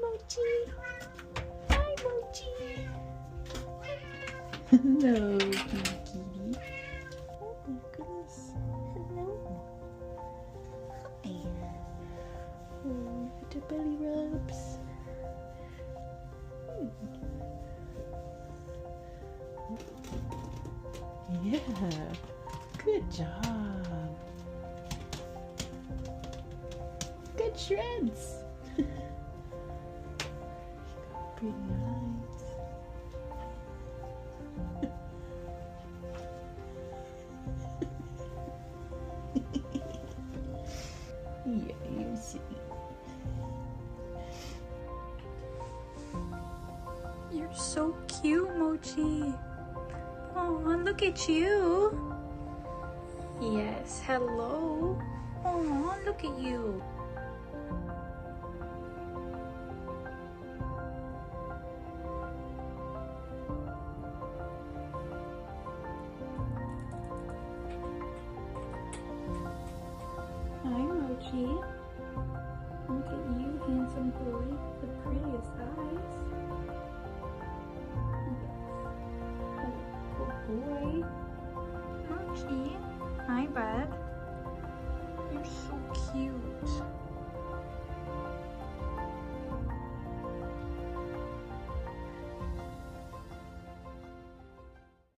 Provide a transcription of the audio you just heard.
Mochi. Hi, Mochi. Hello, kitty. Oh my goodness. Hello. Hi. Oh, the belly rubs. Yeah. Good job. Good shreds. Pretty eyes. Yeah, you're sweet. You're so cute, Mochi. Oh, look at you. Yes, hello. Oh, look at you. Hi, Mochi. Look at you, handsome boy, with the prettiest eyes.